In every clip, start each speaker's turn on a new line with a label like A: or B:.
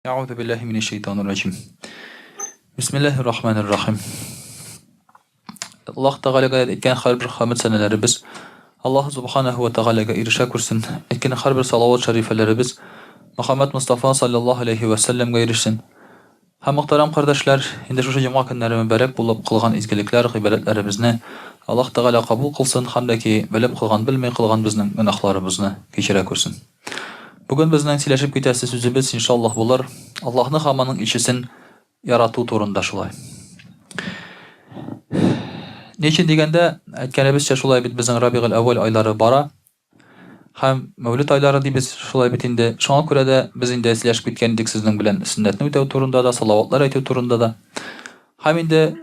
A: Euzu billahi mineşşeytanirracim. Bismillahirrahmanirrahim. Allah Teala'ga etken her bir hamd senelerimiz Allah Subhanahu ve Teala'ga irşa kursun. Etken her bir salavat şerifelerimiz Muhammed Mustafa sallallahu aleyhi ve sellem'e irişsin. Hem muhterem kardeşler, indi şu cuma günleri mübarek bulup kılgan izgilikler, ibadetlerimizni Allah Teala kabul kılsın, hamdaki bilip kılgan, bilmey kılgan bizning günahlarımızını kechire kursun. Bugün bizden sileşip gitesi sözümüz inşallah bular. Allah'ın hamanın işisin yaratу turunda şulay. Neçin degende aytkanыбызча şulay bit bizning Rabiul Awwal aylары bara. Hem Mevlid ayları dibez şulay bitinde. Şoňa görä de biz inde sileşip gitkendik sizning bilen sünnetni ötäw turunda da, salavatlar aýtyw turunda da. Hem inde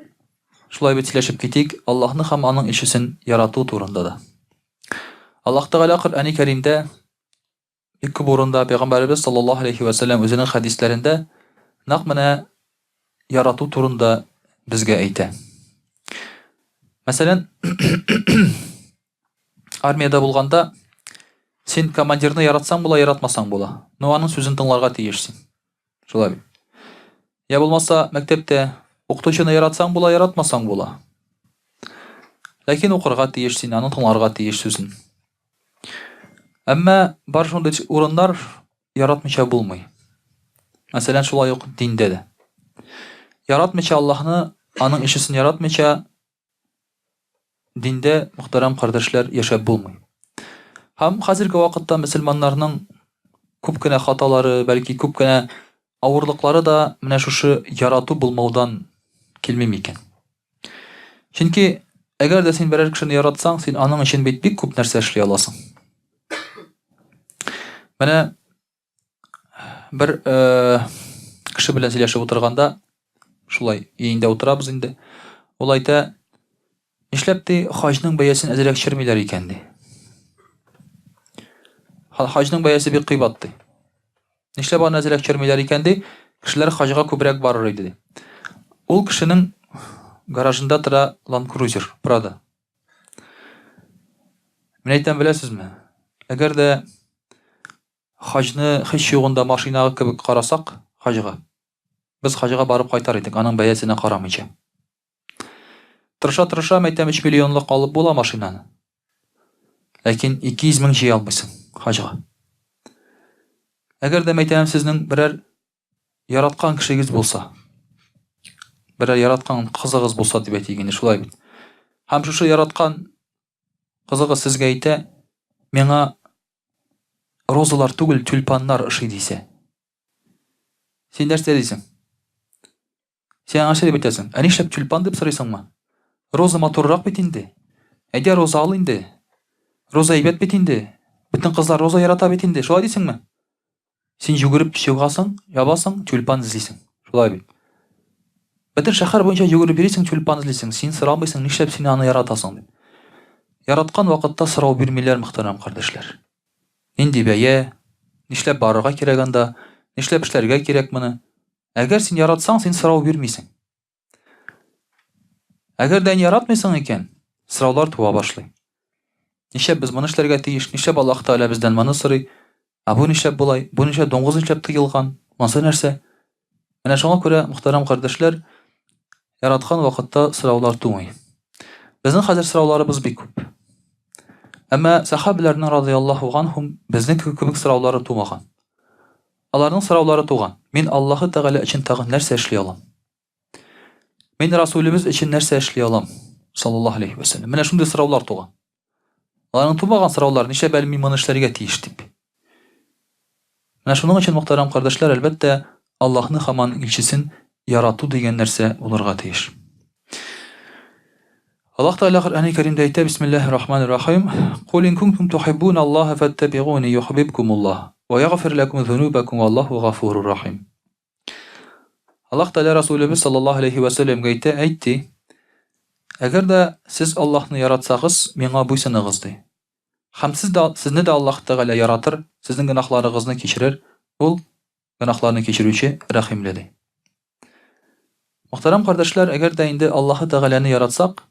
A: şulay bit sileşip gitik Allah'ın hamanın işisin yaratу turunda da. Allah Teala Kur'an-ı Kerim'de İlk burunda Peygamberimiz sallallahu aleyhi ve sellem özünün hadislerinde naqmana yaratу turunda bizge ayta. Mesela armiyada bulganda sen komandirni yaratsan bola, yaratmasan bola. Nuanın sözün tыңларга тиешсиң. Şolay. Ya bolmasa mektepte okutучуны yaratsan bola, yaratmasan bola. Lakin okurga тиешсиң, аны тыңларга тиеш sözün. Әмма бар шундай урыннар яратмыйча булмый. Мәсәлән, шулай ук диндә дә. Яратмыйча Аллаһны, аның ишесен яратмыйча диндә, мөхтәрәм кардәшләр, яшәп булмый. Һәм хәзерге вакытта мөселманнарның күп кенә хаталары, бәлки күп кенә авырлыклары да менә шушы ярату булмаудан килми микән? Чөнки әгәр дә син берәр кешене яратсаң, син аның өчен бит бик күп нәрсә эшли аласың. Менә бер кеше белән сөйләшеп утырганда, шулай өендә утырабыз инде. Ул әйтә, нишләп ди хаҗның бәясен әзрәк төшермиләр икән ди. Хаҗның бәясе бик кыйбат ди. Нишләп аны әзрәк төшермиләр икән ди? Кешеләр хаҗга күбрәк барыр иде ди. Ул кешенең гаражында тора Land Cruiser Prado. Мен әйтәм, беләсезме? Әгәр дә хаҗны һич югында машинага кебек карасак, хаҗга. Без хаҗга барып кайтар идек, аның бәясенә карамыйча. Тырыша-тырыша мәйтәм 3 миллионлык алып була машинаны. Ләкин 200 мең җыя алмыйсың хаҗга. Әгәр дә мәйтәм сезнең берәр яраткан кешегез булса, берәр яраткан кызыгыз булса дип әйтик, шулай бит. Һәм шушы яраткан кызыгыз сезгә әйтә, миңа розалар түгел, тюльпаннар ошый дисә. Син нәрсә дисең? Син аңа шәп әйтәсең. Ә нишләп тюльпан дип сорыйсыңмы? Роза матуррак бит инде. Әйдә роза ал инде. Роза әйбәт бит инде. Бөтен кызлар роза ярата бит инде. Шулай дисеңме? Син йөгереп чыгасың, ябасың, тюльпан эзлисең. Шулай бит. Бөтен шәһәр буенча йөгереп йөрисең, тюльпан эзлисең. Син сорамыйсың, нишләп син аны яратасың дип. Яраткан вакытта сорау бирмиләр, мөхтәрәм кардәшләр. Нинди бәя, нишләп барырга кирәк анда, нишләп эшләргә кирәк моны? Әгәр син яратсаң, син сорау бирмисең. Әгәр дә яратмыйсың икән, сораулар туа башлый. Нишләп без моны эшләргә тиеш? Нишләп Аллаһ Таала бездән моны сорый? Бу нишләп булай? Бу нишләп доңгыз нишләп тыелган? Монсы нәрсә? Менә шуңа күрә, мөхтәрәм кардәшләр, яраткан вакытта сораулар тумый. Безнең хәзер сорауларыбыз бик күп. Әмма сахабаларның радиллаһу анһум безнең кебек сораулары тумаган. Аларның сораулары туган. Мин Аллаһы Тәгалә өчен тагын нәрсә эшли алам? Мин Расулыбыз өчен нәрсә эшли алам? Саллаллаһу алейхи ва саллям. Менә шундый сораулар туган. Аларның тумаган сораулар, нишләп әле мин моны эшләргә тиеш дип. Менә шуның өчен, мөхтәрәм кардәшләр, әлбәттә Аллаһны һаман илчесен ярату дигән нәрсә булырга тиеш. Allah Teala Kur'an-ı Kerim'de ayette Bismillahirrahmanirrahim. Kul in kuntum tuhibbunallaha fattabi'uni yuhibbukumullah ve yaghfir lekum zunubakum vallahu gafurur rahim. Allah Teala Resulümüz sallallahu aleyhi ve sellem ayette, eğer de siz Allah'ını yaratsanız mena buysınız di. Hem sizni de Allah Teala yaratır, sizin günahlarınızı keçirir, ol günahlarını keçirücü rahimlidir. Muhterem kardeşler, eğer de indi Allah'ı Teala'nı yaratsak,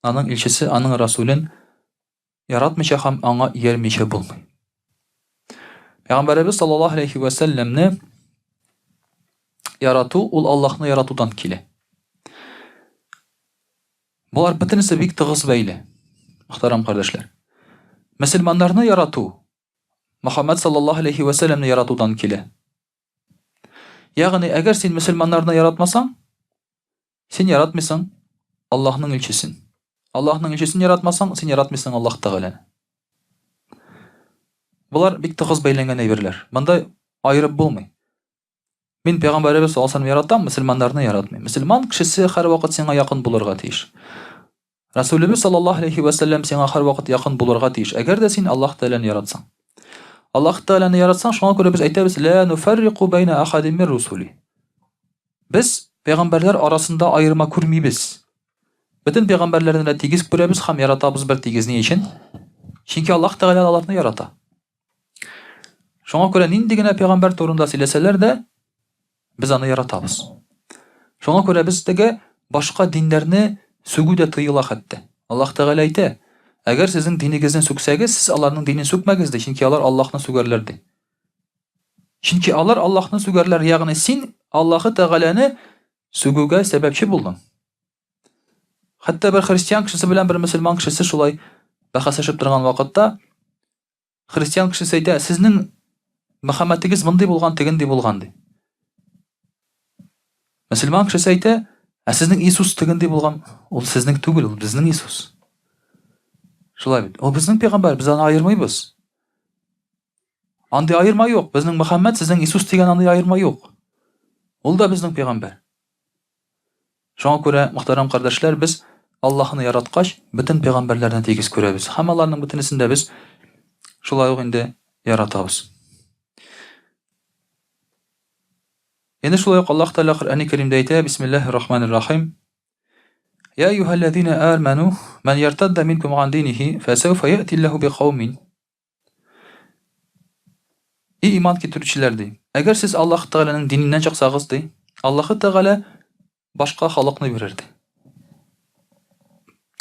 A: aның илчесе, аның Расулен яратмыйча һәм аңа иярмичә булмый. Пәйгамбәрбез саллаллаһу алейхи ва саллямны ярату ул Аллаһны яратудан килә. Булар бөтенесе бик тыгыз бәйле. Мөхтәрәм кардәшләр. Мөселманнарны ярату Мөхәммәд саллаллаһу алейхи ва сәлләмне яратудан килә. Ягъни, әгәр син мөселманнарны яратмасаң, син яратмыйсың Аллаһның илчесен. Аллаһның илчесен яратмасаң, син яратмыйсың Аллаһ Тәгаләне. Булар бик тыгыз бәйләнгән әйберләр. Монда айырып булмый. Мин Пәйгамбәрбез саллаллаһу алейхи ва сәлләм яратам, мөселманнарны яратмыйм. Мөселман кешесе һәр вакыт сиңа якын булырга тиеш. Расулебез саллаллаһу алейхи ва сәлләм сиңа һәр вакыт якын булырга тиеш. Әгәр дә син Аллаһ Тәгаләне яратсаң. Аллаһ Тәгаләне яратсаң, шуңа күрә без әйтәбез: "Ла нуфарриқу байна ахадин мин русули." Без пәйгамбәрләр арасында аерма күрмибез. Бөтен пәйгамбәрләрне дә тигез күрәбез һәм яратабыз бер тигез ни өчен? Чөнки Аллаһ Тәгалә аларны ярата. Шуңа күрә нинди генә пәйгамбәр турында сөйләсәләр дә, без аны яратабыз. Шуңа күрә безгә башка диннәрне сүгү дә тыела хәтта. Аллаһ Тәгалә әйтә: "Әгәр сезнең динегезне сүксәгез, сез аларның динен сүкмәгез ди, чөнки алар Аллаһны сүгәрләр ди." Чөнки алар Аллаһны сүгәрләр, ягъни син Аллаһ Тәгаләне сүгүгә сәбәпче булдың. Хәтта бер христиан кешесе белән бер мөселман кешесе шулай бәхәсләшеп торган вакытта, христиан кешесе әйтә: "Сезнең Мөхәммәдегез мондый булган, тегенди булган" ди. Мөселман кешесе әйтә: "Сезнең Иисус тегенди булган, ул сезнең түгел, ул безнең Иисус." Шулай бит. Ул безнең пәйгамбәр, без аны айырмыйбыз. Андый айырма юк. Безнең Мөхәммәд, сезнең Иисус дигән андый айырма юк. Ул да безнең пәйгамбәр. Шуңа күрә, мөхтәрәм кардәшләр, без Аллаһны яраткач, бөтен пәйгамбәрләрне тигез күрәбез. Һәм аларның бөтенесен дә без шулай ук инде яратабыз. Инде шулай ук Аллаһ Тәгалә Коръәни Кәримдә әйтә: "Бисмиллаһир-рахманир-рахим. Я аyyuhallazina amanu man yartadda minkum an dinihi fasawfa ya'ti Allahu biqaumin." И иман китерүчеләр ди. Әгәр сез Аллаһ Тәгаләнең диненнән чыксагыз ди, Аллаһ Тәгалә башка халыкны бирер ди.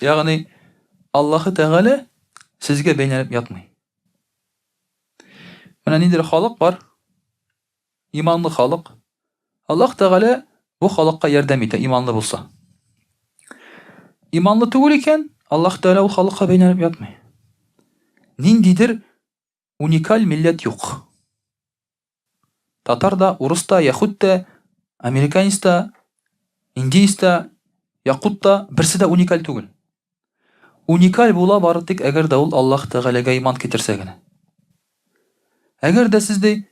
A: Ягъни Аллаһ Тәгалә сезгә бәйләнеп ятмый. Менә ниндидер халык бар, иманлы халык. Аллаһ Тәгалә бу халыкка ярдәм итә, иманлы булса. Иманлы түгел икән, Аллаһ Тәгалә ул халыкка бәйләнеп ятмый. Ниндидер уникаль милләт юк. Татар да, урыс та, яһүд та, американец та, индиец та, якут та, берсе дә уникаль түгел. Уникаль була бары тик әгәр дә ул Аллаһ Тәгаләгә иман китерсә генә. Әгәр дә сез ди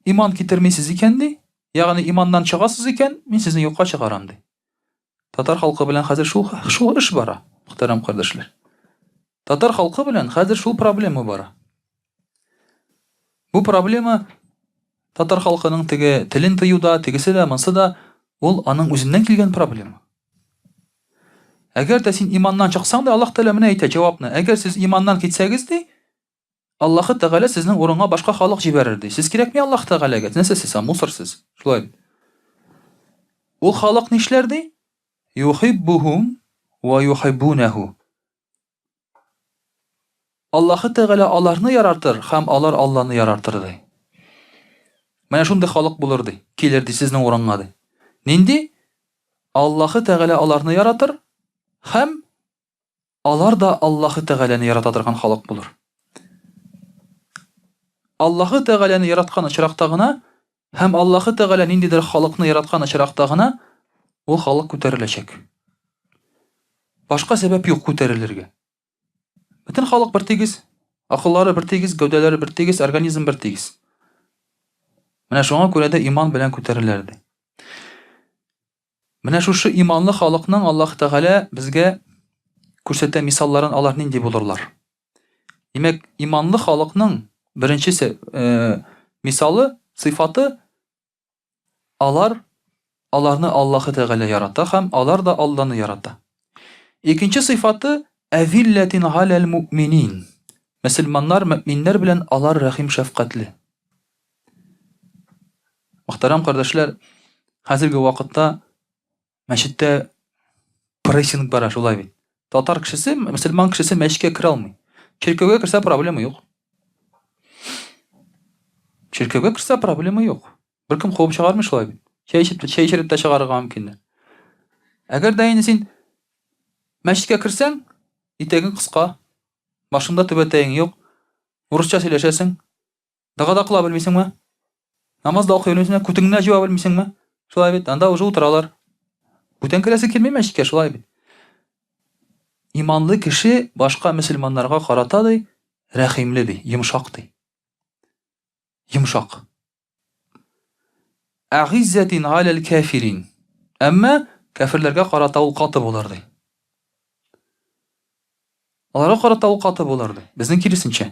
A: иман китермисез икән ди, ягъни иманнан чыгасыз икән, мин сезне юкка чыгарам ди. Татар халкы белән хәзер шул эш бара, мөхтәрәм кардәшләр. Татар халкы белән хәзер шул проблема бара. Бу проблема татар халкының теге телен тыюда, тегесе дә, монсы да, ул аның үзеннән килгән проблема. Әгәр дә син иманнан чыксаң да, Аллаһ Тәгалә менә әйтә җавапны: әгәр сез иманнан китсәгез ди, Аллаһ Тәгалә сезнең урынга башка халык җибәрер ди. Сез кирәкми Аллаһ Тәгаләгә, нәрсә сез мусорсыз. Шулай. Ул халык нишләр ди? Юхиббухум ва юхиббунаху. Аллаһ Тәгалә аларны яратыр һәм алар Алланы яратыр ди. Менә шундый халык булыр ди, килер ди сезнең урынга ди. Нинди? Аллаһ Тәгалә аларны яратыр һәм алар да Аллаһ Тәгаләне ярата торган халык булыр. Аллаһ Тәгаләне яраткан очракта гына һәм Аллаһ Тәгалә ниндидер халыкны яраткан очракта гына ул халык күтәреләчәк. Башка сәбәп юк күтәрелергә. Бөтен халык бер тигез, акыллары бер тигез, гәүдәләре бер тигез, организм бер тигез. Менә шуңа күрә дә иман белән күтәреләр ди. Менә шушы иманлы халыкның Аллаһ Тәгалә безгә күрсәтә мисалларын, алар нинди булырлар. Димәк, иманлы халыкның беренчесе мисалы, сыйфаты, аларны Аллаһ Тәгалә ярата һәм алар да Алланы ярата. Икенче сыйфаты әзилләтин галәл муъминин. Мөселманнар, мөэминнәр белән алар рәхим шәфкатьле. Мөхтәрәм кардәшләр, хәзерге вакытта мәчеттә прессинг бара, шулай бит. Татар кешесе, мөселман кешесе мәчеткә керә алмый. Чиркәүгә керсә проблема юк. Чиркәүгә керсә проблема юк. Беркем куып чыгармый шулай бит. Чәй эчеп тә чыгарырга мөмкин. Әгәр дә инде син мәчеткә керсәң, итәгең кыска, башында түбәтәең юк, урысча сөйләшәсең, дага да кыла белмисеңме? Намаз да укый белмисеңме? Күтеңне җуа белмисеңме? Шулай бит, анда уже утыралар. Бүтән керәсе килми мәчеткә, шулай бит. Иманлы кеше башка мөселманнарга карата ди, рәхимле ди, йомшак ди. Йомшак. Агиззатин алал кафирин. Әмма кафирләргә карата ул каты булыр ди. Аларга карата ул каты булыр ди. Безнең киресенчә.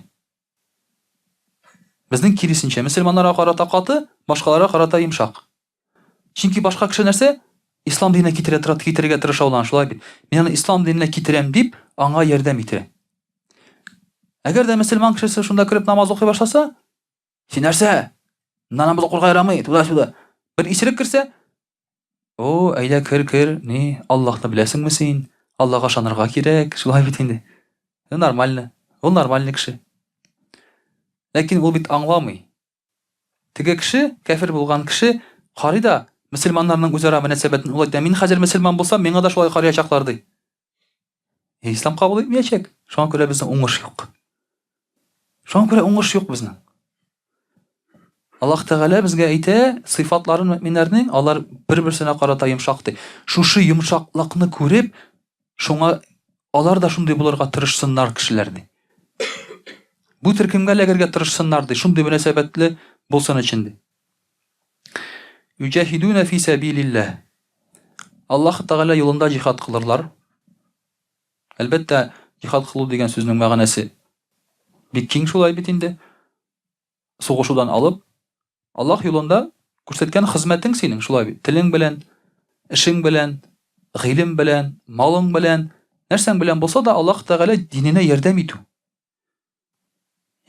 A: Безнең киресенчә мөселманнарга карата каты, башкаларга карата йомшак. Чөнки башка кеше нәрсә? Ислам диненә китәргә тырыша ул шулай бит. Мин аны ислам диненә китерәм дип, аңа ярдәм итә. Әгәр дә мөселман кешесе шунда кирип намаз укый башласа, син нәрсә? Намаз укырга ярамый, туда-сюда. Бер исерек керсә, о, әйдә кер, ни, Аллаһны беләсеңме син? Аллаһка ышанырга кирәк, шулай бит инде. Нормально. Ул нормальный кеше. Ләкин ул бит аңламый. Теге кеше, кафир булган кеше, карый да мөселманнарның үзара мөнәсәбәтен ул әйтә, мин хәзер мөселман булсам, миңа да шулай карыячаклар ди. Ислам кабул итмәячәк. Шуңа күрә безнең уңыш юк. Шуңа күрә уңыш юк безнең. Аллаһ Тәгалә безгә әйтә, сыйфатларын мөэминнәрнең, алар бер-берсенә карата йомшак ди. Шушы йомшаклыкны күреп, шуңа алар да шундый булырга тырышсыннар кешеләр ди. Бу төркемгә ләгәргә тырышсыннар ди, шундый мөнәсәбәтле булсын өчен ди. Юҗахидуна фи сабилиллаһ. Аллаһ Тәгалә юлында җихад кылырлар. Әлбәттә, җихад кылу дигән сүзнең мәгънәсе бик киң шулай бит инде. Сугышудан алып, Аллаһ юлында күрсәткән хезмәтең синең шулай бит. Телең белән, эшең белән, гыйлем белән, малың белән, нәрсәң белән булса да Аллаһ Тәгалә диненә ярдәм итү.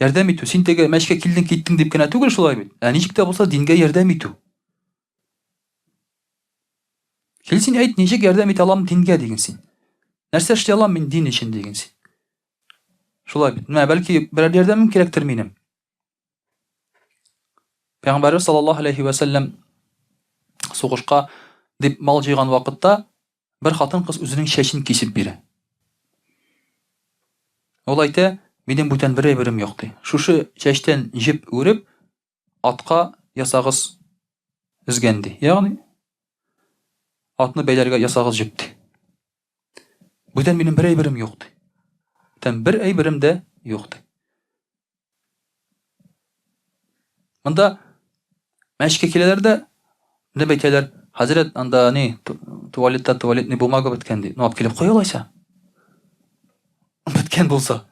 A: Ярдәм итү. Син теге мәчкә килдең, киттең дип кенә түгел шулай бит. Ничек тә булса дингә ярдәм итү. Кил син әйт, ничек ярдәм итә алам дингә диген син. Нәрсә эшли алам мин дин өчен диген син. Шулай бит. Менә бәлки берәр ярдәмем кирәктер минем. Пәйгамбәр саллаллаһу алейхи ва саллям сугышка дип мал җыйган вакытта бер хатын кыз үзенең чәчен кисеп бирә. Ул әйтә, минем бүтән бер әйберем юк ди. Шушы чәчтән җеп үреп, атка ясагыз үзгән ди. Ягъни атны бәйләргә ясагыз җеп ди. Бүтән минем бер әйберем юк ди. Бүтән бер әйберем дә юк ди. Монда мәчкә киләләр дә, дип әйтәләр, хәзрәт, анда ни, туалетный бумага беткән ди. Алып килеп куй алайса. Беткән булса.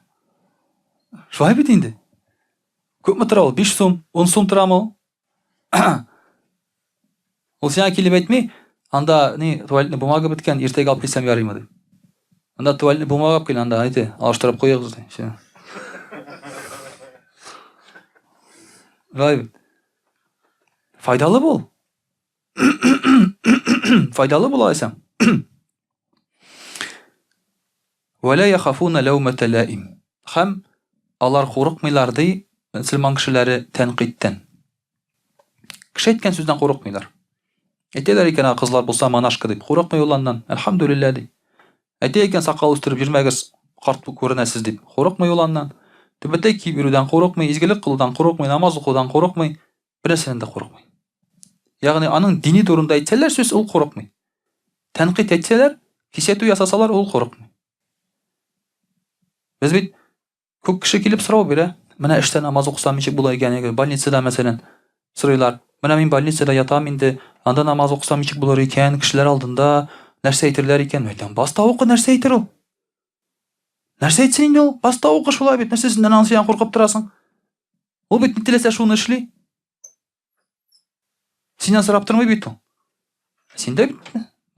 A: Шулай бит инде. Күпме тора ул? 5 сум, 10 сум торамы ул? Ул сиңа килеп әйтми, анда ни, туалетный бумага беткән, иртәгә алып килсәм ярыймы ди. Анда туалетный бумага алып кил, анда әйтә, алыштырып куегыз ди. Шулай бит. Файдалы бул. Файдалы була исәң. Вала яхафуна лаумата лаим. Һәм алар курыкмыйлар ди, мөселман кешеләре тәнкыйтьтән. Кеше әйткән сүздән курыкмыйлар. Әйтәләр икән, кызлар булса манашка дип, курыкмый уланнан, әлхәмдүлилләh ди. Әйтә икән, сакал үстереп йөрмәгез, карт күренәсез дип, курыкмый уланнан. Түбәтәй киеп йөрүдән курыкмый, изгелек кылудан курыкмый, намаз укудан курыкмый, берсеннән дә курыкмый. Ягъни аның дини турында әйтсәләр сүз, ул курыкмый. Тәнкыйть әйтсәләр, кисәтү ясасалар, ул курыкмый. Без бит күп кеше килеп сорау бирә. Менә эштә намаз укысам ничек була икән? Больницада мәсәлән сорыйлар. Менә мин больницада ятам инде, анда намаз укысам ничек булыр икән? Кешеләр алдында нәрсә әйтерләр икән? Әйтәм, баста укы, нәрсә әйтер ул? Нәрсә әйтсен инде ул? Баста укы шулай бит. Нәрсә син аннан куркып торасың? Ул бит теләсә шуны эшли. Синнән сорап тормый бит ул. Син дә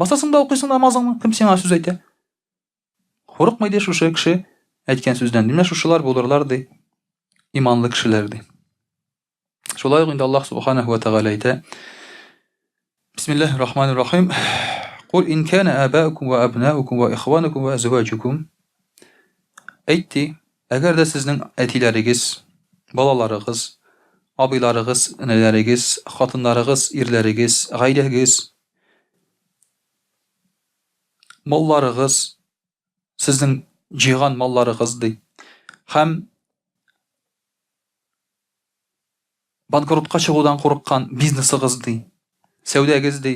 A: басасың да укыйсың намазыңны, кем сиңа сүз әйтә? Курыкмый ди шушы кеше әйткән сүздән. Димәк, шушылар булырлар ди, иманлы кешеләр ди. Шулай ук инде Аллаһ субханаһу ва тааля әйтә: Бисмиллаһир-рахманир-рахим. Кул ин кана абаукум ва абнаукум ва ихванукум ва азваджукум. Әйтти, әгәр дә сезнең әтиләрегез, балаларыгыз, абыйларыгыз, энеләрегез, хатыннарыгыз, ирләрегез, гаиләгез, малларыгыз, сезнең җыйган малларыгыз ди. Һәм банкротка чыгудан курыккан бизнесыгыз ди. Сәүдәгез ди.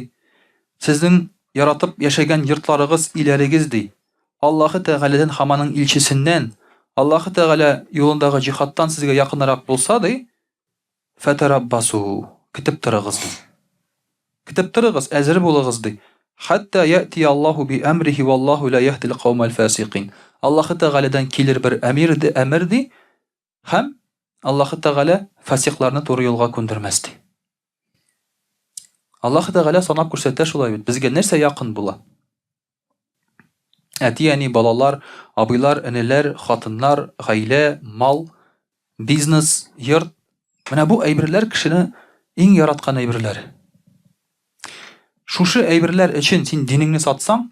A: Сезнең яратып яшәгән йортларыгыз, иләрегез ди. Аллаһы Тәгаләдән һәм аның илчесеннән, Аллаһы Тәгалә юлындагы җихадтан сезгә якынрак булса ди, фатараббасу, көтеп торыгыз ди. Көтеп торыгыз, әзер булыгыз ди. Хәтта яти Аллаһу би әмрихи валлаһу ла яһдил каумал фасиқин. Аллаһы Тәгаләдән килер бер әмер ди, һәм Аллаһы Тәгалә фасикларны туры юлга күндермәс ди. Аллаһы Тәгалә санап күрсәтә шулай бит. Безгә нәрсә якын була? Әти, әни, балалар, абыйлар, энеләр, хатыннар, гаилә, мал, бизнес, йорт. Менә бу әйберләр кешене иң яраткан әйберләр. Шушы әйберләр өчен син динеңне сатсаң,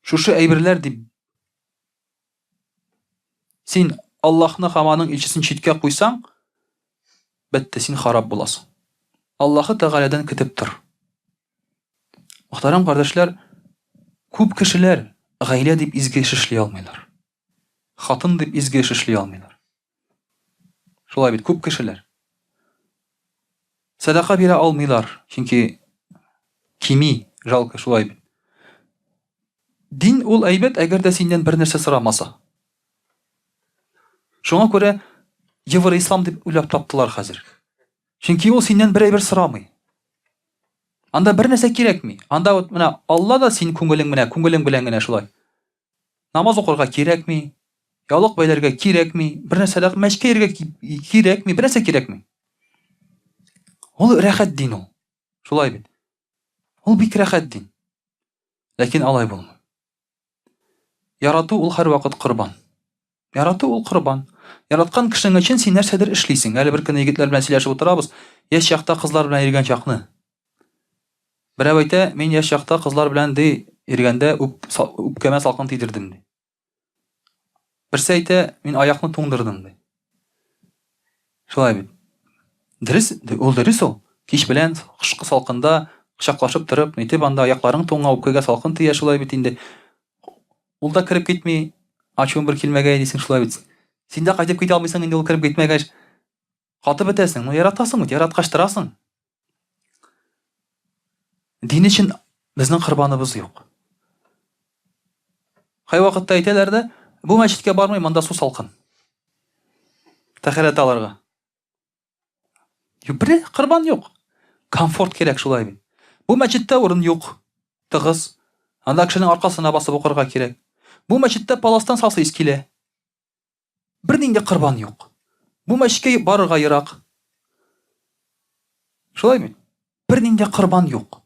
A: шушы әйберләр дип син Аллаһны һәм аның илчесен читкә куйсаң, бетте, син харап буласың. Аллаһы Тәгаләдән көтеп тор. Мөхтәрәм кардәшләр, күп кешеләр гаилә дип изге эш эшли алмыйлар. Хатын дип изге эш эшли алмыйлар. Шулай бит, күп кешеләр. Садака бирә алмыйлар, чөнки кими, жалко, шулай бит. Дин ул әйбәт, әгәр дә синнән бер нәрсә сорамаса. Шуңа күрә Евроислам дип уйлап таптылар хәзер. Чөнки ул синнән бер әйбер сорамый. Анда бер нәрсә кирәкми. Анда вот менә Алла да син күңелең белән генә шулай. Намаз укырга кирәкми, ялык бәйләргә кирәкми, бер нәрсә дә мәчкә йөргә кирәкми, бер нәрсә кирәкми. Ул рәхәт дин ул. Шулай бит. Ул бик рәхәт дин. Ләкин алай булмый. Ярату ул һәр вакыт корбан. Ярату ул корбан. Яраткан кешең өчен син нәрсәдер эшлисең. Әле бер көн егетләр белән сөйләшеп утырабыз. Яшь чакта кызлар белән йөргән чакны. Берәү әйтә, мин яшь чакта кызлар белән йөргәндә үпкәмә салкын тидердем ди. Берсе әйтә, мин аякны туңдырдым ди. Шулай бит. Дөрес, ул дөрес ул. Кич белән кышкы салкында кочаклашып торып, нитеп анда аякларың туңа, үпкәгә салкын тия, шулай бит инде. Ул да кирип китми, ачуым бер килмәгәй дисең, шулай бит. Син дә кайтып китә алмыйсың инде, ул кирип китмәгәч. Катып бетәсең, ну яратасың бит, яраткач торасың. Дин өчен безнең корбаныбыз юк. Кай вакытта әйтәләр дә, бу мәчеткә бармый, монда су салкын. Тәһарәт алырга. Бер корбан юк. Комфорт кирәк, шулай бит. Бу мәчеттә урын юк. Тыгыз. Анда кешенең аркасына басып укырга кирәк. Бу мәчеттә паластан сасыйс килә. Бер нинди корбан юк. Бу мәчеткә барырга ерак. Шулай бит. Бер нинди корбан юк.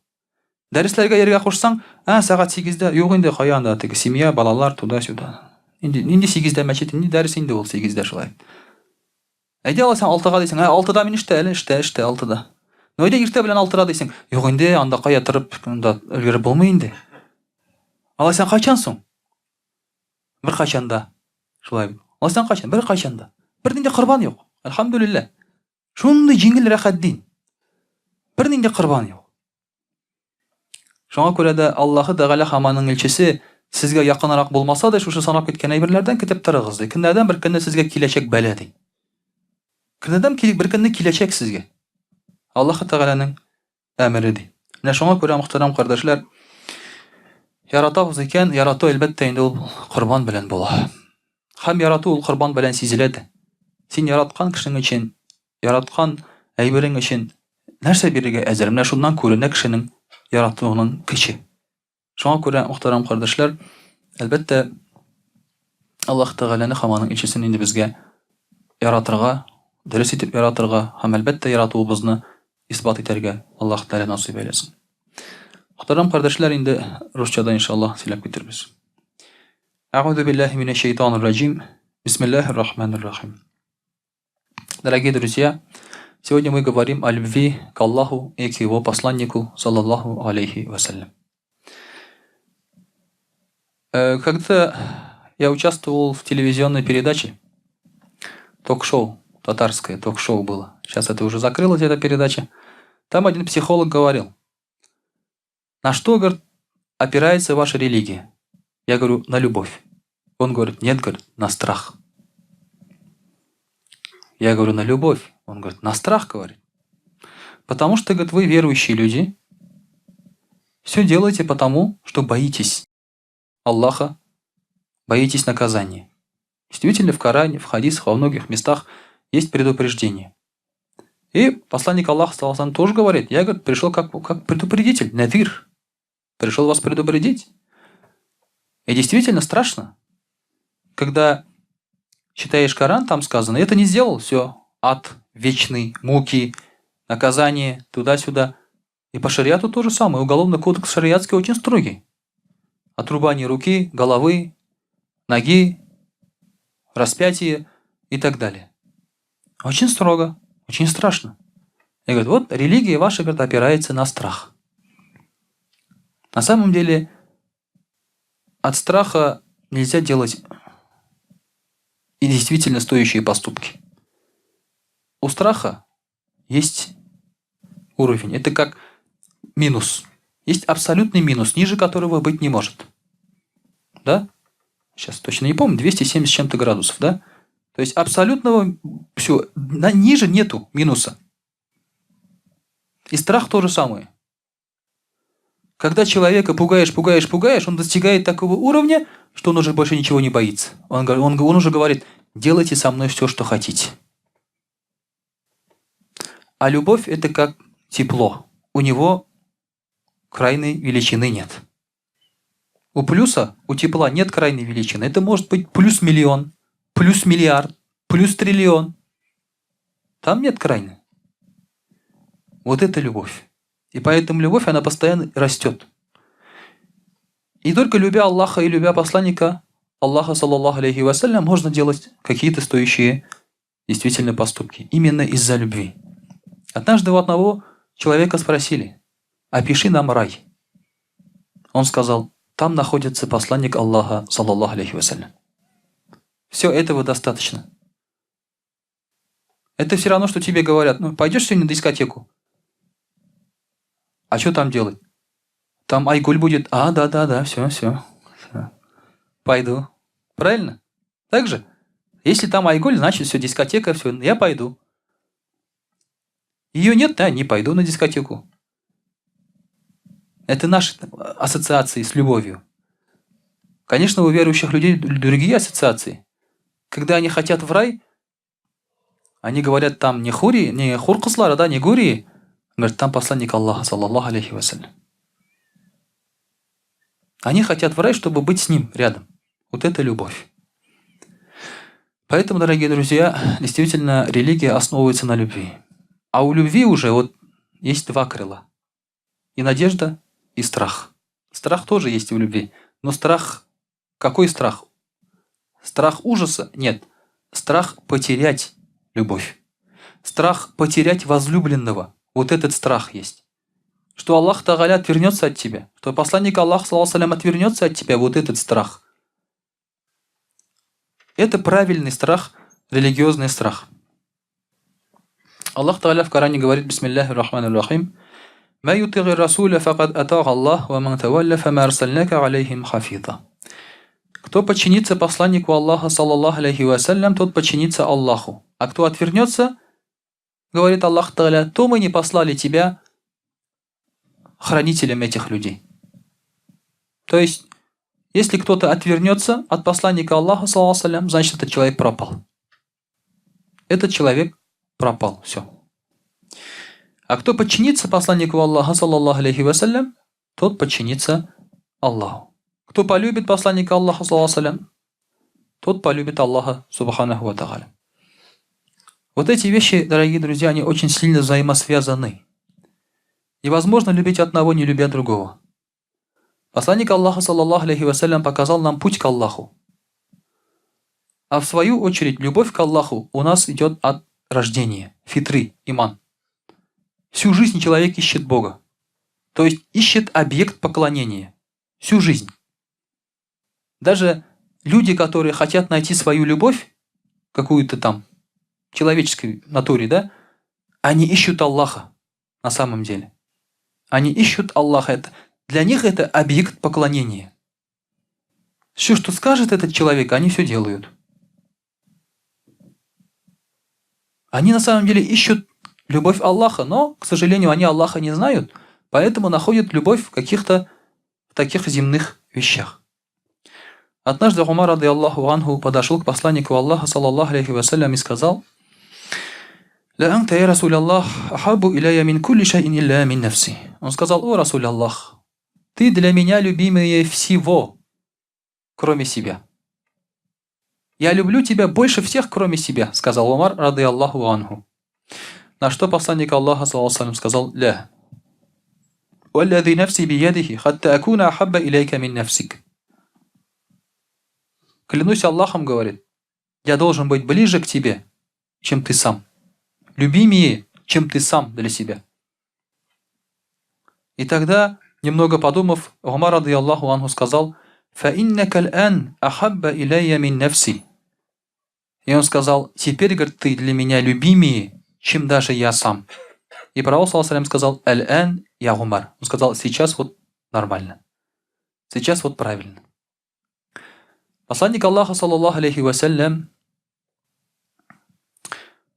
A: Дәресләргә йөргә кушсаң, сәгать 8дә, юк инде кая анда, теге семья, балалар туда-сюда. Инде 8дә мәчет, инде дәрес инде ул 8дә шулай. Әйдә алсаң 6га дисең, 6да мин эштә, 6да. Ну әйдә иртә белән 6да дисең, юк инде анда кая торып, анда өлгереп булмый инде. Алсаң качан соң? Бер качанда. Шулай. Алсаң качан? Бер качанда. Бер нинди корбан юк. Алхамдулилlah. Шундый җиңел рәхәт дин. Бер нинди корбан юк. Шуңа күрә дә Аллаһы Тәгалә һәм аның илчесе сезгә якынрак булмаса да, шушы санап киткән әйберләрдән көтеп торыгыз ди. Көннәрдән бер көнне сезгә киләчәк бәла ди. Көннәрдән бер көнне киләчәк сезгә. Аллаһы Тәгаләнең әмере ди. Менә шуңа күрә, мөхтәрәм кардәшләр, яратабыз икән, ярату әлбәттә инде ул корбан белән була. Һәм ярату ул корбан белән сизелә. Син яраткан кешең өчен, яраткан әйберең өчен нәрсә бирергә әзер. Менә шуннан күренә кешенең яратуының көче. Шуңа күрә, мөхтәрәм кардәшләр, әлбәттә Аллаһ Тәгаләне һәм аның илчесен инде безгә яратырга, дөрес итеп яратырга һәм әлбәттә яратуыбызны исбат итәргә Аллаһ Тәгалә насыйп әйләсен. Мөхтәрәм кардәшләр, инде русчада иншаллаһ сөйләп китербез. Аъузу биллаһи минаш шайтанир раҗим. Бисмиллахир рахманир рахим. Дорогие друзья, сегодня мы говорим о любви к Аллаху и к Его посланнику, саллаллаху алейхи вассалям. Когда я участвовал в телевизионной передаче, ток-шоу, татарское ток-шоу было. Сейчас это уже закрылась, эта передача. Там один психолог говорил: на что, говорит, опирается ваша религия? Я говорю, на любовь. Он говорит, нет, говорит, на страх. Я говорю, на любовь. Он говорит, на страх, говорит. Потому что, говорит, вы верующие люди, все делаете потому, что боитесь Аллаха, боитесь наказания. Действительно, в Коране, в хадисах, во многих местах есть предупреждение. И посланник Аллаха тоже говорит, я, говорит, пришел как предупредитель, надир. Пришел вас предупредить. И действительно страшно, когда читаешь Коран, там сказано, это не сделал, все, ад, вечный, муки, наказание, туда-сюда. И по шариату то же самое. Уголовный кодекс шариатский очень строгий. Отрубание руки, головы, ноги, распятие и так далее. Очень строго, очень страшно. И говорит, вот религия ваша, говорит, опирается на страх. На самом деле, от страха нельзя делать и действительно стоящие поступки. У страха есть уровень. Это как минус. Есть абсолютный минус, ниже которого быть не может. Да? Сейчас точно не помню, 270 с чем-то градусов, да? То есть абсолютного, все, ниже нету минуса. И страх то же самое. Когда человека пугаешь, он достигает такого уровня, что он уже больше ничего не боится. Он уже говорит, делайте со мной все, что хотите. А любовь – это как тепло. У него крайней величины нет. У плюса, у тепла нет крайней величины. Это может быть плюс миллион, плюс миллиард, плюс триллион. Там нет крайней. Вот это любовь. И поэтому любовь, она постоянно растет. И только любя Аллаха и любя посланника Аллаха, саллаллаху алейхи вассалям, можно делать какие-то стоящие действительно поступки. Именно из-за любви. Однажды у одного человека спросили, опиши нам рай. Он сказал, там находится посланник Аллаха, саллаллаху алейхи вассалям. Все, этого достаточно. Это все равно, что тебе говорят, ну, пойдешь сегодня на дискотеку? А что там делать? Там айгуль будет. А, да, все. Пойду. Правильно? Так же? Если там айгуль, значит все, дискотека, все, я пойду. Ее нет, да, не пойду на дискотеку. Это наши ассоциации с любовью. Конечно, у верующих людей другие ассоциации. Когда они хотят в рай, они говорят, там не хури, не хуркаслара, да, не гури. Говорят, там посланник Аллаха, саллаллаху алейхи вассалям. Они хотят в рай, чтобы быть с ним рядом. Вот это любовь. Поэтому, дорогие друзья, действительно, религия основывается на любви. А у любви уже вот есть два крыла. И надежда, и страх. Страх тоже есть у любви. Но страх... Какой страх? Страх ужаса? Нет. Страх потерять любовь. Страх потерять возлюбленного. Вот этот страх есть. Что Аллах Тааля отвернется от тебя. Что посланник Аллаха, саллаллаху алейхи, отвернется от тебя. Вот этот страх. Это правильный страх, религиозный страх. Аллах Тааля в Коране говорит, бисмилляхи рахмани рахим, «Ма ютиги расуля факад атаг Аллах, ва ман тавалля фама арсальнака алейхим хафиза». Кто подчинится посланнику Аллаха, саллаллаху алейхи вассалям, тот подчинится Аллаху. А кто отвернется, говорит Аллах Тааля, то мы не послали тебя хранителем этих людей. То есть, если кто-то отвернется от посланника Аллаха, саллаллаху алейхи вассалям, значит, этот человек пропал. Этот человек пропал. Все. А кто подчинится посланнику Аллаха, саллаллаху алейхи вассалям, тот подчинится Аллаху. Кто полюбит посланника Аллаха, саллаллаху алейхи вассалям, тот полюбит Аллаха, субханаху ва тааля. Вот эти вещи, дорогие друзья, они очень сильно взаимосвязаны. Невозможно любить одного, не любя другого. Посланник Аллаха, саллаллаху алейхи вассалям, показал нам путь к Аллаху. А в свою очередь, любовь к Аллаху у нас идет от рождения, фитры, иман. Всю жизнь человек ищет Бога. То есть ищет объект поклонения. Всю жизнь. Даже люди, которые хотят найти свою любовь, какую-то там, человеческой натуре, да, они ищут Аллаха на самом деле. Они ищут Аллаха. Для них это объект поклонения. Все, что скажет этот человек, они все делают. Они на самом деле ищут любовь Аллаха, но, к сожалению, они Аллаха не знают, поэтому находят любовь в каких-то таких земных вещах. Однажды Умар, рады Аллаху анху, подошел к посланнику Аллаха, саллаллаху алейхи вассалям, и сказал: «Ля анта, я Расуль Аллах, ахабу иляя мин кулли шайин илля мин нафси». Он сказал: «О, Расуль Аллах, ты для меня любимее всего, кроме себя». «Я люблю тебя больше всех, кроме себя», сказал Умар, рады Аллаху анху. На что посланник Аллаха, саллаллаху алейхи вассалям, сказал: «Ля. Валлади нафси биядихи, хатта акуна ахабба иляйка мин нафсик». Клянусь Аллахом, говорит, я должен быть ближе к тебе, чем ты сам. Любимее, чем ты сам для себя. И тогда, немного подумав, Умар, рады Аллаху анху, сказал: «Фаиннака аль-ан ахабба иляйя мин нафси». И он сказал: «Теперь, говорит, ты для меня любимее, чем даже я сам». И пророк, саллаллаху алейхи сказал: «Аль-ан я Умар». Он сказал: «Сейчас вот нормально. Сейчас вот правильно». Посланник Аллаха, саллаллаху алейхи вассалям,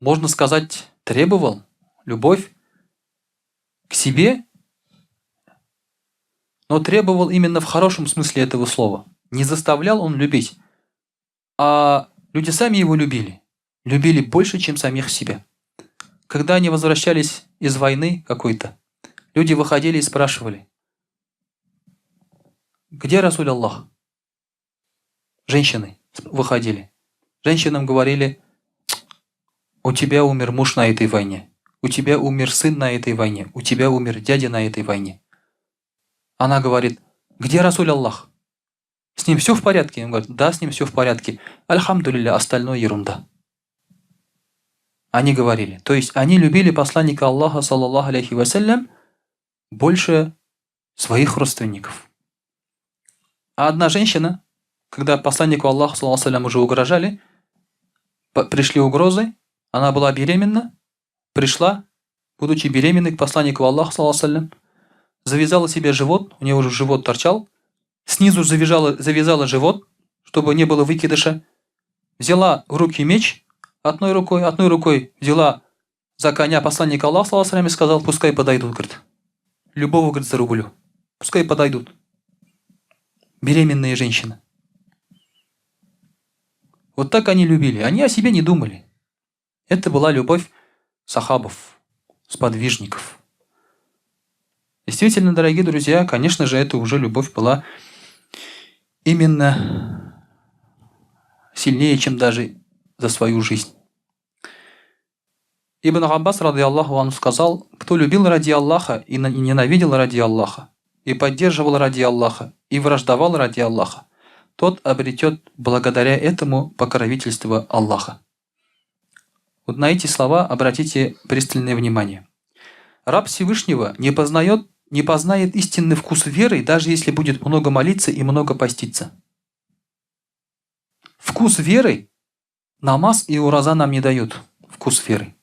A: можно сказать, требовал любовь к себе, но требовал именно в хорошем смысле этого слова. Не заставлял он любить, а люди сами его любили. Любили больше, чем самих себя. Когда они возвращались из войны какой-то, люди выходили и спрашивали: «Где Расуль Аллах?» Женщины выходили. Женщинам говорили: «У тебя умер муж на этой войне, у тебя умер сын на этой войне, у тебя умер дядя на этой войне». Она говорит: «Где Расуль Аллах? С ним все в порядке?» Он говорит: «Да, с ним все в порядке. Альхамдулилля, остальное ерунда». Они говорили. То есть они любили посланника Аллаха, саллаллаху алейхи вассалям, больше своих родственников. А одна женщина, когда посланнику Аллаха, саллаллаху алейхи вассалям, уже угрожали, пришли угрозы, она была беременна, пришла, будучи беременной, к посланнику Аллаха, саллаллаху алейхи вассалям, завязала себе живот, у нее уже живот торчал, снизу завязала живот, чтобы не было выкидыша, взяла в руки меч одной рукой взяла за коня посланника Аллаха, саллаллаху алейхи вассалям, и сказал: «Пускай подойдут», говорит. «Любого, говорит, зарублю. Пускай подойдут». Беременные женщины. Вот так они любили. Они о себе не думали. Это была любовь сахабов, сподвижников. Действительно, дорогие друзья, конечно же, это уже любовь была именно сильнее, чем даже за свою жизнь. Ибн Аббас, рады Аллаху анху, сказал: «Кто любил ради Аллаха и ненавидел ради Аллаха, и поддерживал ради Аллаха, и враждовал ради Аллаха, тот обретет благодаря этому покровительство Аллаха». Вот на эти слова обратите пристальное внимание. Раб Всевышнего не познает истинный вкус веры, даже если будет много молиться и много поститься. Вкус веры намаз и ураза нам не дают. Вкус веры.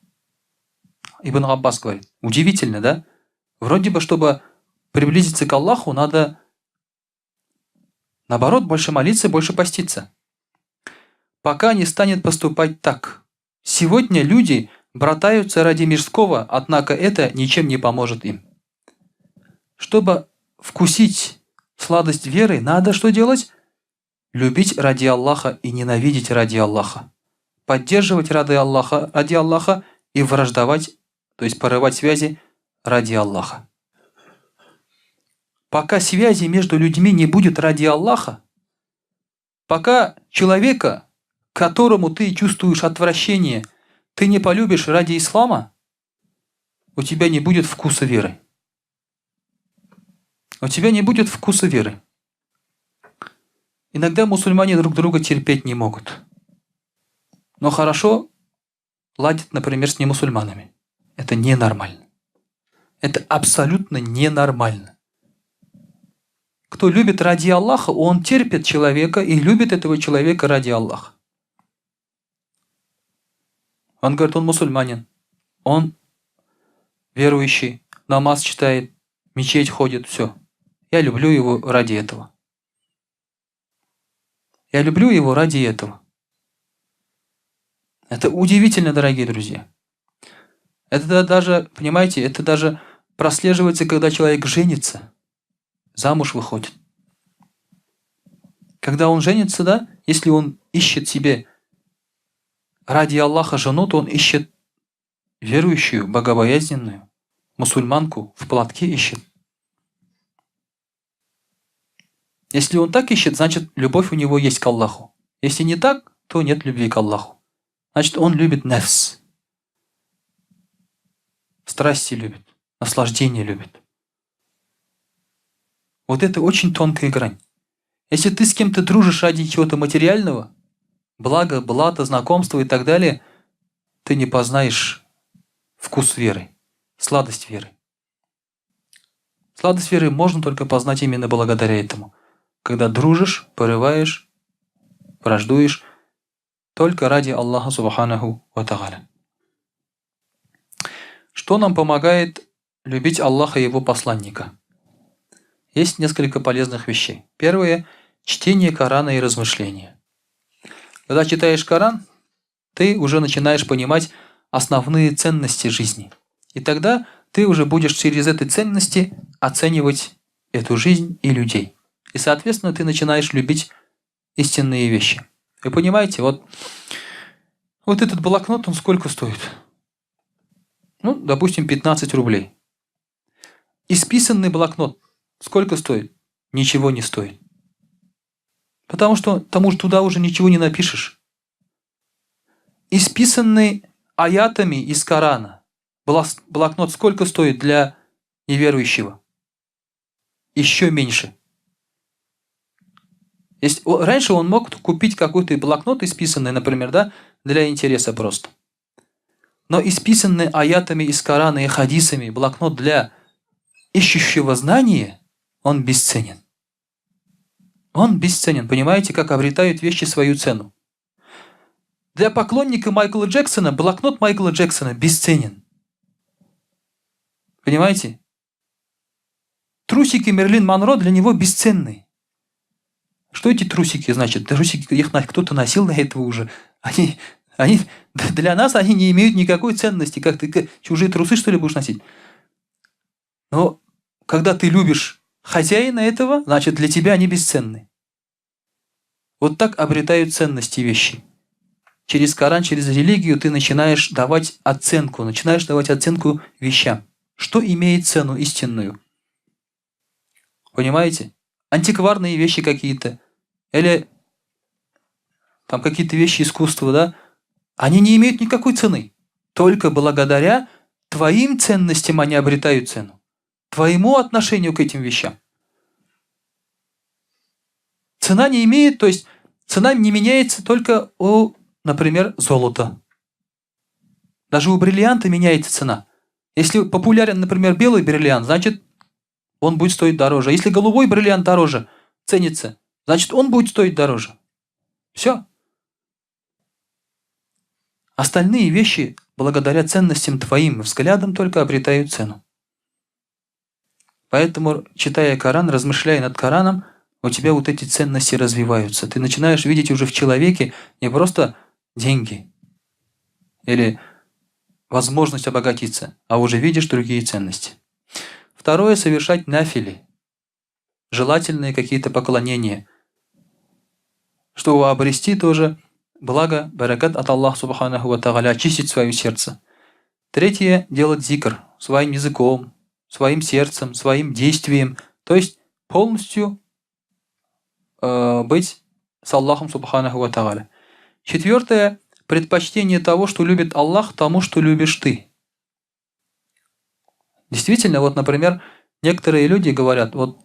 A: Ибн Аббас говорит. Удивительно, да? Вроде бы, чтобы приблизиться к Аллаху, надо, наоборот, больше молиться, больше поститься. Пока не станет поступать так. Сегодня люди братаются ради мирского, однако это ничем не поможет им. Чтобы вкусить сладость веры, надо что делать? Любить ради Аллаха и ненавидеть ради Аллаха. Поддерживать ради Аллаха и враждовать, то есть порывать связи ради Аллаха. Пока связи между людьми не будет ради Аллаха, пока человека, к которому ты чувствуешь отвращение, ты не полюбишь ради ислама, у тебя не будет вкуса веры. У тебя не будет вкуса веры. Иногда мусульмане друг друга терпеть не могут. Но хорошо ладят, например, с немусульманами. Это ненормально. Это абсолютно ненормально. Кто любит ради Аллаха, он терпит человека и любит этого человека ради Аллаха. Он говорит, он мусульманин, он верующий, намаз читает, в мечеть ходит, все. Я люблю его ради этого. Я люблю его ради этого. Это удивительно, дорогие друзья. Это даже, понимаете, это даже прослеживается, когда человек женится, замуж выходит. Когда он женится, да, если он ищет себе ради Аллаха жену, то он ищет верующую, богобоязненную, мусульманку, в платке ищет. Если он так ищет, значит, любовь у него есть к Аллаху. Если не так, то нет любви к Аллаху. Значит, он любит нефс. Страсти любит, наслаждение любит. Вот это очень тонкая грань. Если ты с кем-то дружишь ради чего-то материального, блага, блата, знакомства и так далее, ты не познаешь вкус веры, сладость веры. Сладость веры можно только познать именно благодаря этому. Когда дружишь, порываешь, враждуешь, только ради Аллаха Субханаху ва Тааля. Что нам помогает любить Аллаха и Его посланника? Есть несколько полезных вещей. Первое – чтение Корана и размышления. Когда читаешь Коран, ты уже начинаешь понимать основные ценности жизни. И тогда ты уже будешь через эти ценности оценивать эту жизнь и людей. И, соответственно, ты начинаешь любить истинные вещи. Вы понимаете, вот этот блокнот, он сколько стоит? Ну, допустим, 15 рублей. Исписанный блокнот сколько стоит? Ничего не стоит. Потому что туда уже ничего не напишешь. Исписанный аятами из Корана блокнот сколько стоит для неверующего? Еще меньше. Раньше он мог купить какой-то блокнот исписанный, например, да, для интереса просто. Но исписанный аятами из Корана и хадисами блокнот для ищущего знания, он бесценен. Он бесценен. Понимаете, как обретают вещи свою цену. Для поклонника Майкла Джексона блокнот Майкла Джексона бесценен. Понимаете? Трусики Мерлин Монро для него бесценны. Что эти трусики значит? Трусики, их кто-то носил до этого уже. Они для нас они не имеют никакой ценности. Как ты чужие трусы, что ли, будешь носить? Но когда ты любишь хозяина этого, значит, для тебя они бесценны. Вот так обретают ценности вещи. Через Коран, через религию ты начинаешь давать оценку вещам. Что имеет цену истинную? Понимаете? Антикварные вещи какие-то, или там какие-то вещи искусства, да, они не имеют никакой цены. Только благодаря твоим ценностям они обретают цену. Твоему отношению к этим вещам. Цена не имеет, то есть цена не меняется только у, например, золота. Даже у бриллианта меняется цена. Если популярен, например, белый бриллиант, значит, он будет стоить дороже. Если голубой бриллиант дороже ценится, значит, он будет стоить дороже. Все. Остальные вещи, благодаря ценностям твоим взглядам, только обретают цену. Поэтому, читая Коран, размышляя над Кораном, у тебя вот эти ценности развиваются. Ты начинаешь видеть уже в человеке не просто деньги или возможность обогатиться, а уже видишь другие ценности. Второе – совершать нафили, желательные какие-то поклонения, чтобы обрести тоже благо, баракат от Аллаха Субханаху ва Тааля, очистить свое сердце. Третье – делать зикр своим языком, своим сердцем, своим действием, то есть полностью быть с Аллахом Субханаху ва Тааля. Четвертое – предпочтение того, что любит Аллах, тому, что любишь ты. Действительно, вот, например, некоторые люди говорят, вот,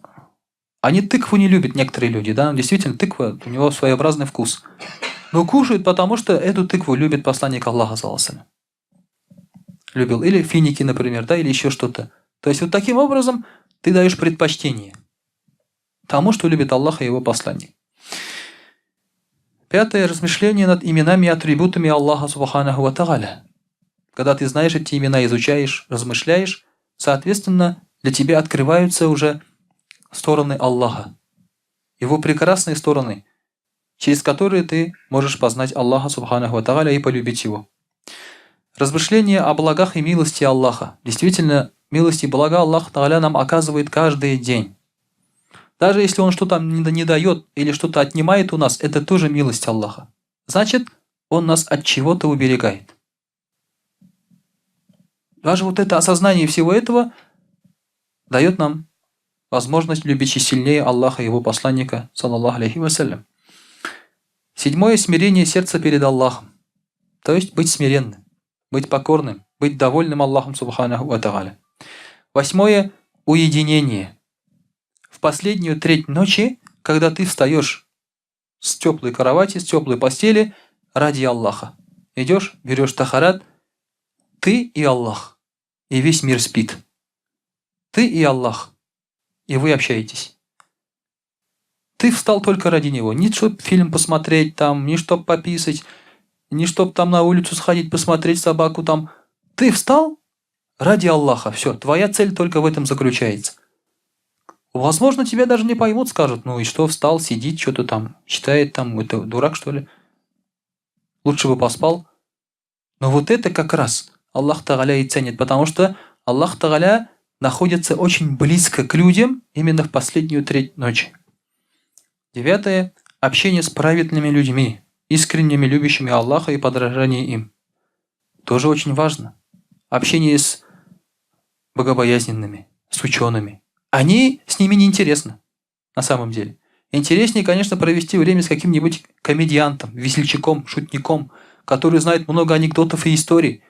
A: они тыкву не любят, некоторые люди, да, действительно, тыква, у него своеобразный вкус. Но кушают, потому что эту тыкву любит посланник Аллаха, саллаллаху алейхи ва саллям. Любил. Или финики, например, да, или еще что-то. То есть вот таким образом ты даешь предпочтение тому, что любит Аллах и его посланник. Пятое – размышление над именами и атрибутами Аллаха Субханаху ва Тааля. когда ты знаешь эти имена, изучаешь, размышляешь, соответственно, для тебя открываются уже стороны Аллаха, Его прекрасные стороны, через которые ты можешь познать Аллаха Субханаху ва Тааля и полюбить Его. Размышления о благах и милости Аллаха. Действительно, милость и блага Аллаха Тааля нам оказывает каждый день. Даже если Он что-то не дает или что-то отнимает у нас, это тоже милость Аллаха. Значит, Он нас от чего-то уберегает. Даже вот это осознание всего этого дает нам возможность любить еще сильнее Аллаха и Его посланника, саллаллаху алейхи вассалям. 7. Смирение сердца перед Аллахом. То есть быть смиренным, быть покорным, быть довольным Аллахом Субханаху ва Тааля. 8. Уединение. В последнюю треть ночи, когда ты встаешь с теплой кровати, с теплой постели ради Аллаха. Идешь, берешь тахарат, ты и Аллах, и весь мир спит. Ты и Аллах, и вы общаетесь. Ты встал только ради Него. Не чтоб фильм посмотреть там, не чтоб пописать, не чтоб там на улицу сходить, посмотреть собаку там. Ты встал ради Аллаха. Все, твоя цель только в этом заключается. Возможно, тебя даже не поймут, скажут, ну и что, встал, сидит, что-то там, читает там, это дурак, что ли? Лучше бы поспал. Но вот это как раз Аллах Тааля и ценит, потому что Аллах Тааля находится очень близко к людям именно в последнюю треть ночи. 9. Общение с праведными людьми, искренними любящими Аллаха и подражание им. Тоже очень важно. Общение с богобоязненными, с учеными. С ними неинтересно, на самом деле. Интереснее, конечно, провести время с каким-нибудь комедиантом, весельчаком, шутником, который знает много анекдотов и историй.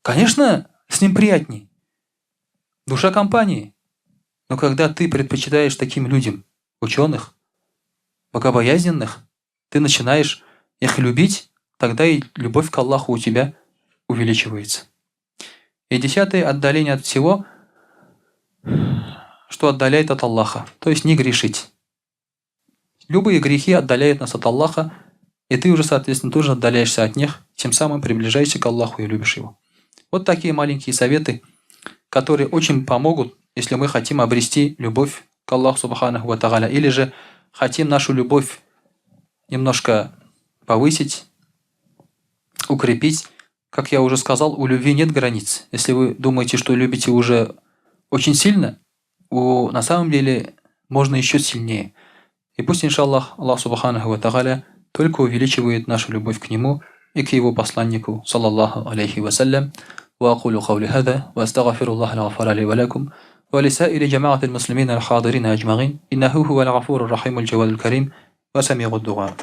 A: Конечно, с ним приятней. Душа компании. Но когда ты предпочитаешь таким людям, ученых, богобоязненных, ты начинаешь их любить, тогда и любовь к Аллаху у тебя увеличивается. И 10. Отдаление от всего, что отдаляет от Аллаха, то есть не грешить. Любые грехи отдаляют нас от Аллаха, и ты уже, соответственно, тоже отдаляешься от них, тем самым приближаешься к Аллаху и любишь Его. Вот такие маленькие советы, которые очень помогут, если мы хотим обрести любовь к Аллаху Субханаху ва Тааля, или же хотим нашу любовь немножко повысить, укрепить. Как я уже сказал, у любви нет границ. Если вы думаете, что любите уже очень сильно, на самом деле можно еще сильнее. И пусть, иншаллах, Аллах Субханаху ва Тааля только увеличивает нашу любовь к Нему и к Его посланнику, саллаллаху алейхи вассалям. وأقول قولي هذا وأستغفر الله الغفار لي ولكم ولسائر جماعة المسلمين الحاضرين أجمعين إنه هو الغفور الرحيم الجواد الكريم وسميع الدعاء.